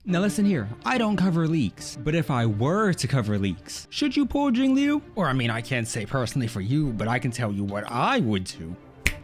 Now listen here, I don't cover leaks, but if I were to cover leaks, should you pull Jingliu? Or I mean, I can't say personally for you, but I can tell you what I would do.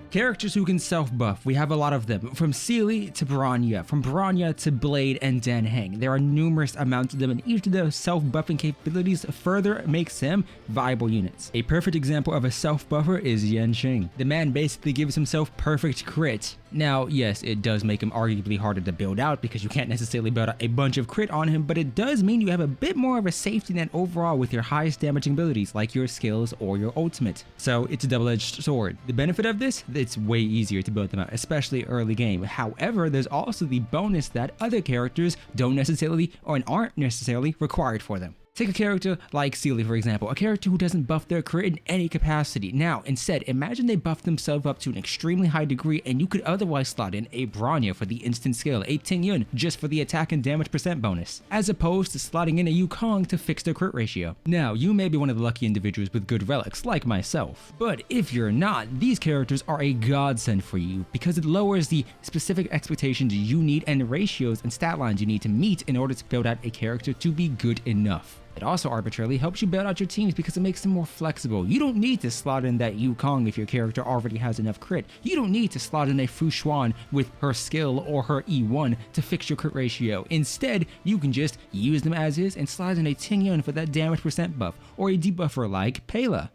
Characters who can self-buff, we have a lot of them, from Sealy to Bronya, from Bronya to Blade and Dan Heng. There are numerous amounts of them, and each of those self-buffing capabilities further makes them viable units. A perfect example of a self-buffer is Yanqing. The man basically gives himself perfect crit. Now, yes, it does make him arguably harder to build out because you can't necessarily build out a bunch of crit on him, but it does mean you have a bit more of a safety net overall with your highest damaging abilities like your skills or your ultimate. So it's a double-edged sword. The benefit of this, it's way easier to build them out, especially early game. However, there's also the bonus that other characters don't necessarily or aren't necessarily required for them. Take a character like Sealy, for example, a character who doesn't buff their crit in any capacity. Now, instead, imagine they buff themselves up to an extremely high degree and you could otherwise slot in a Bronya for the instant skill, a Tingyun just for the attack and damage percent bonus, as opposed to slotting in a Yukong to fix their crit ratio. Now, you may be one of the lucky individuals with good relics, like myself, but if you're not, these characters are a godsend for you because it lowers the specific expectations you need and the ratios and stat lines you need to meet in order to build out a character to be good enough. It also arbitrarily helps you build out your teams because it makes them more flexible. You don't need to slot in that Yukong if your character already has enough crit. You don't need to slot in a Fu Xuan with her skill or her E1 to fix your crit ratio. Instead, you can just use them as is and slot in a Tingyun for that damage percent buff, or a debuffer like Pela.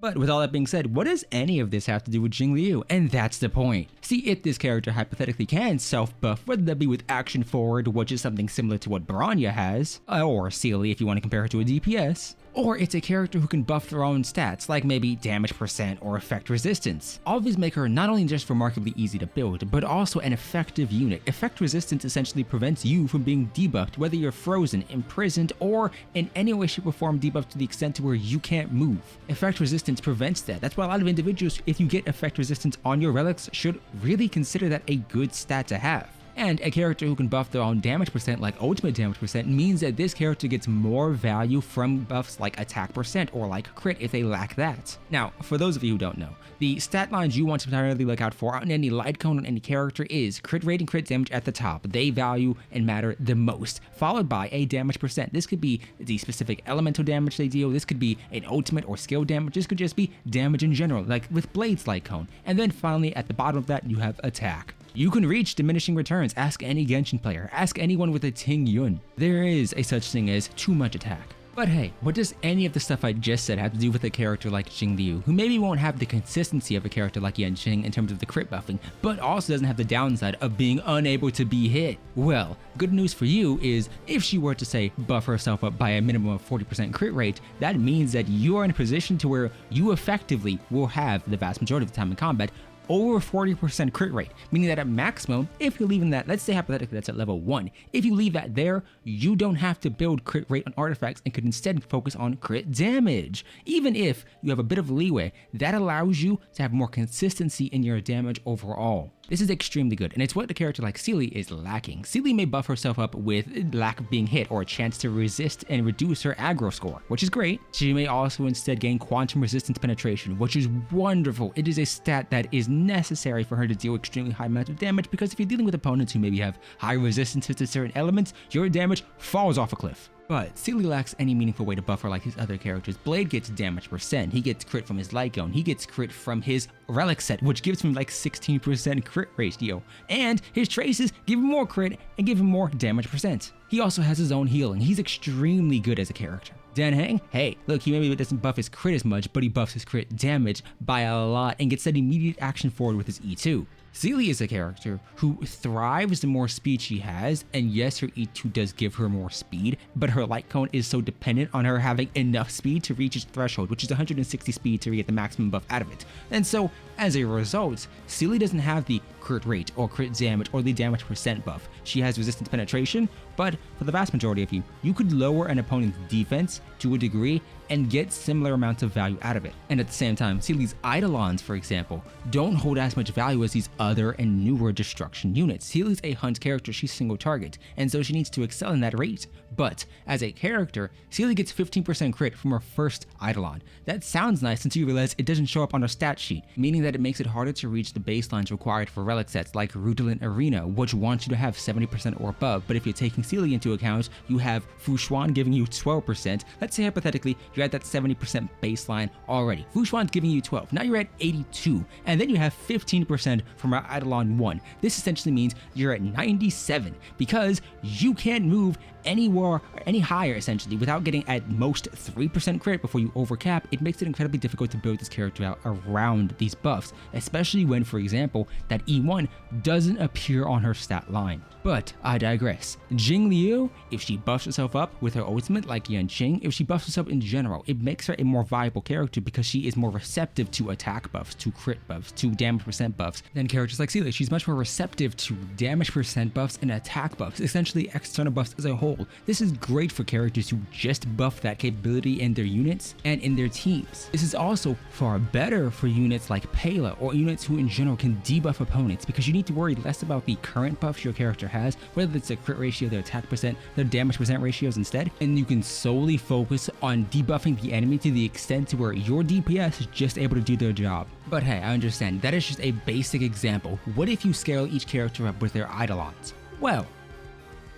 But with all that being said, what does any of this have to do with Jingliu? And that's the point. See, if this character hypothetically can self-buff, whether that be with action forward, which is something similar to what Bronya has, or Sealy if you want to compare her to a DPS, or it's a character who can buff their own stats, like maybe damage percent or effect resistance. All of these make her not only just remarkably easy to build, but also an effective unit. Effect resistance essentially prevents you from being debuffed, whether you're frozen, imprisoned, or in any way, shape, or form debuffed to the extent to where you can't move. Effect resistance prevents that. That's why a lot of individuals, if you get effect resistance on your relics, should really consider that a good stat to have. And a character who can buff their own damage percent like ultimate damage percent means that this character gets more value from buffs like attack percent or like crit if they lack that. Now, for those of you who don't know, the stat lines you want to primarily look out for on any light cone on any character is crit rate and crit damage at the top. They value and matter the most, followed by a damage percent. This could be the specific elemental damage they deal, this could be an ultimate or skill damage, this could just be damage in general, like with Blade's light cone. And then finally at the bottom of that you have attack. You can reach diminishing returns. Ask any Genshin player. Ask anyone with a Tingyun. There is a such thing as too much attack. But hey, what does any of the stuff I just said have to do with a character like Jingliu, who maybe won't have the consistency of a character like Yanqing in terms of the crit buffing, but also doesn't have the downside of being unable to be hit? Well, good news for you is if she were to say buff herself up by a minimum of 40% crit rate, that means that you are in a position to where you effectively will have the vast majority of the time in combat over 40% crit rate, meaning that at maximum, if you're leaving that, let's say hypothetically that's at level 1, if you leave that there, you don't have to build crit rate on artifacts and could instead focus on crit damage. Even if you have a bit of leeway, that allows you to have more consistency in your damage overall. This is extremely good, and it's what the character like Sealy is lacking. Sealy may buff herself up with lack of being hit or a chance to resist and reduce her aggro score, which is great. She may also instead gain quantum resistance penetration, which is wonderful. It is a stat that is necessary for her to deal extremely high amounts of damage, because if you're dealing with opponents who maybe have high resistances to certain elements, your damage falls off a cliff. But Sealy lacks any meaningful way to buffer like his other characters. Blade gets damage percent, he gets crit from his light cone, he gets crit from his relic set, which gives him like 16% crit ratio, and his traces give him more crit and give him more damage percent. He also has his own healing. He's extremely good as a character. Dan Heng, hey, look, he maybe doesn't buff his crit as much, but he buffs his crit damage by a lot and gets that immediate action forward with his E2. Sealy is a character who thrives the more speed she has, and yes, her E2 does give her more speed, but her light cone is so dependent on her having enough speed to reach its threshold, which is 160 speed to get the maximum buff out of it. And so, as a result, Sealy doesn't have the crit rate or crit damage or the damage percent buff. She has resistance penetration, but for the vast majority of you could lower an opponent's defense to a degree and get similar amounts of value out of it. And at the same time, Sealy's Eidolons, for example, don't hold as much value as these other and newer destruction units. Sealy's a hunt character, she's single target, and so she needs to excel in that rate. But as a character, Sealy gets 15% crit from her first Eidolon. That sounds nice until you realize it doesn't show up on her stat sheet, meaning that it makes it harder to reach the baselines required for relic sets like Rudolin Arena, which wants you to have 70% or above, but if you're taking Sealy into account, you have Fushuan giving you 12%. Let's say hypothetically, you're at that 70% baseline already. Fushuan's giving you 12, now you're at 82, and then you have 15% from our Eidolon 1. This essentially means you're at 97, because you can't move any higher essentially without getting at most 3% crit before you overcap. It makes it incredibly difficult to build this character out around these buffs, especially when, for example, that E1 doesn't appear on her stat line. But I digress. Jingliu, if she buffs herself up with her ultimate like Yanqing, if she buffs herself in general, it makes her a more viable character because she is more receptive to attack buffs, to crit buffs, to damage percent buffs than characters like Sealy. She's much more receptive to damage percent buffs and attack buffs, essentially external buffs as a whole. This is great for characters who just buff that capability in their units and in their teams. This is also far better for units like Pela or units who in general can debuff opponents, because you need to worry less about the current buffs your character has, whether it's a crit ratio, their attack percent, their damage percent ratios instead, and you can solely focus on debuffing the enemy to the extent to where your DPS is just able to do their job. But hey, I understand, that is just a basic example. What if you scale each character up with their Eidolons? Well,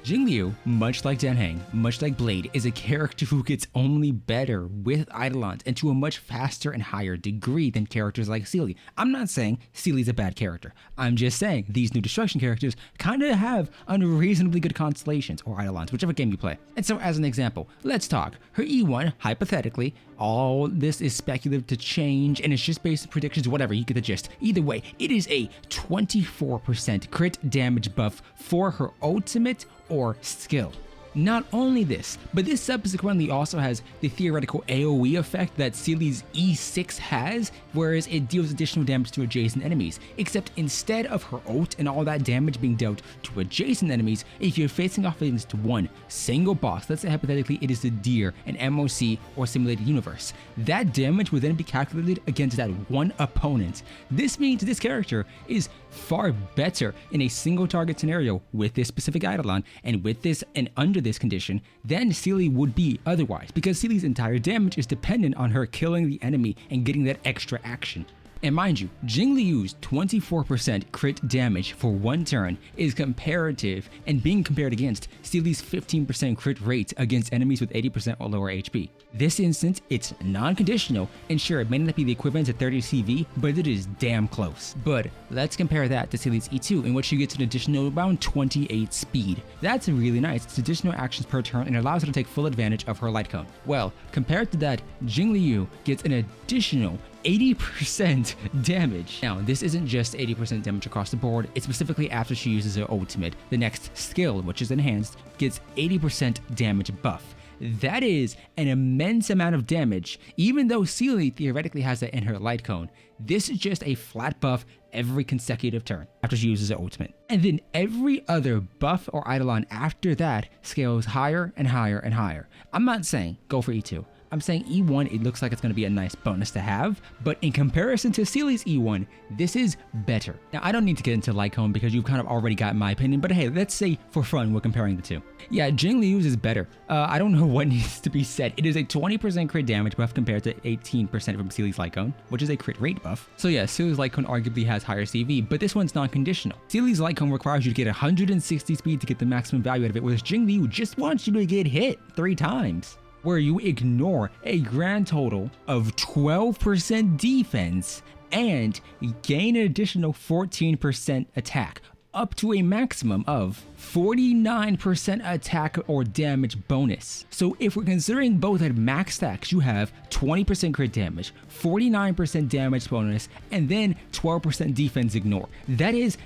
Jingliu, much like Danheng, much like Blade, is a character who gets only better with Eidolons and to a much faster and higher degree than characters like Sealy. I'm not saying Sealy's a bad character. I'm just saying these new destruction characters kind of have unreasonably good constellations or Eidolons, whichever game you play. And so as an example, let's talk. Her E1, hypothetically, all this is speculative to change and it's just based on predictions, whatever, you get the gist. Either way, it is a 24% crit damage buff for her ultimate or skill. Not only this, but this subsequently also has the theoretical AoE effect that Sealy's E6 has, whereas it deals additional damage to adjacent enemies, except instead of her ult and all that damage being dealt to adjacent enemies, if you're facing off against one single boss, let's say hypothetically it is the Deer, an MOC, or simulated universe, that damage will then be calculated against that one opponent. This means this character is far better in a single target scenario with this specific Eidolon and with this and under this condition than Sealy would be otherwise, because Sealy's entire damage is dependent on her killing the enemy and getting that extra action. And mind you, Jingliu's 24% crit damage for one turn is comparative and being compared against Sealy's 15% crit rate against enemies with 80% or lower HP. This instance, it's non-conditional, and sure, it may not be the equivalent to 30 CV, but it is damn close. But let's compare that to Sealy's E2, in which she gets an additional around 28 speed. That's really nice. It's additional actions per turn and allows her to take full advantage of her light cone. Well, compared to that, Jingliu gets an additional 80% damage. Now, this isn't just 80% damage across the board, it's specifically after she uses her ultimate. The next skill, which is enhanced, gets 80% damage buff. That is an immense amount of damage, even though Sealy theoretically has that in her light cone. This is just a flat buff every consecutive turn after she uses her ultimate. And then every other buff or Eidolon after that scales higher and higher and higher. I'm not saying go for E2. I'm saying E1, it looks like it's going to be a nice bonus to have, but in comparison to Sealy's E1, this is better. Now, I don't need to get into Lycone because you've kind of already got my opinion, but hey, let's say for fun, we're comparing the two. Yeah, Jingliu's is better. I don't know what needs to be said. It is a 20% crit damage buff compared to 18% from Sealy's Lycone, which is a crit rate buff. So yeah, Sealy's Lycone arguably has higher CV, but this one's non-conditional. Sealy's Lycone requires you to get 160 speed to get the maximum value out of it, whereas Jingliu just wants you to get hit 3 times. Where you ignore a grand total of 12% defense and gain an additional 14% attack, up to a maximum of 49% attack or damage bonus. So if we're considering both at max stacks, you have 20% crit damage, 49% damage bonus, and then 12% defense ignore. That is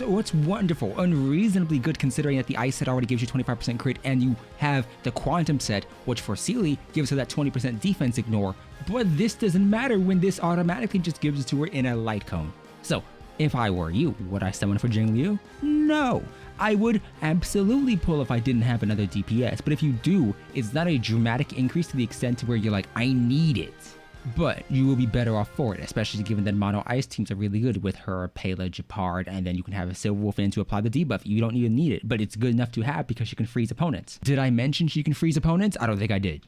what's wonderful, unreasonably good considering that the ice set already gives you 25% crit and you have the quantum set, which for Sealy gives her that 20% defense ignore. But this doesn't matter when this automatically just gives it to her in a light cone. So if I were you, would I summon for Jingliu? No. I would absolutely pull if I didn't have another DPS, but if you do, it's not a dramatic increase to the extent to where you're like, I need it. But you will be better off for it, especially given that mono ice teams are really good with her, Pela, Japard, and then you can have a Silver Wolf in to apply the debuff. You don't even need it, but it's good enough to have because she can freeze opponents. Did I mention she can freeze opponents? I don't think I did.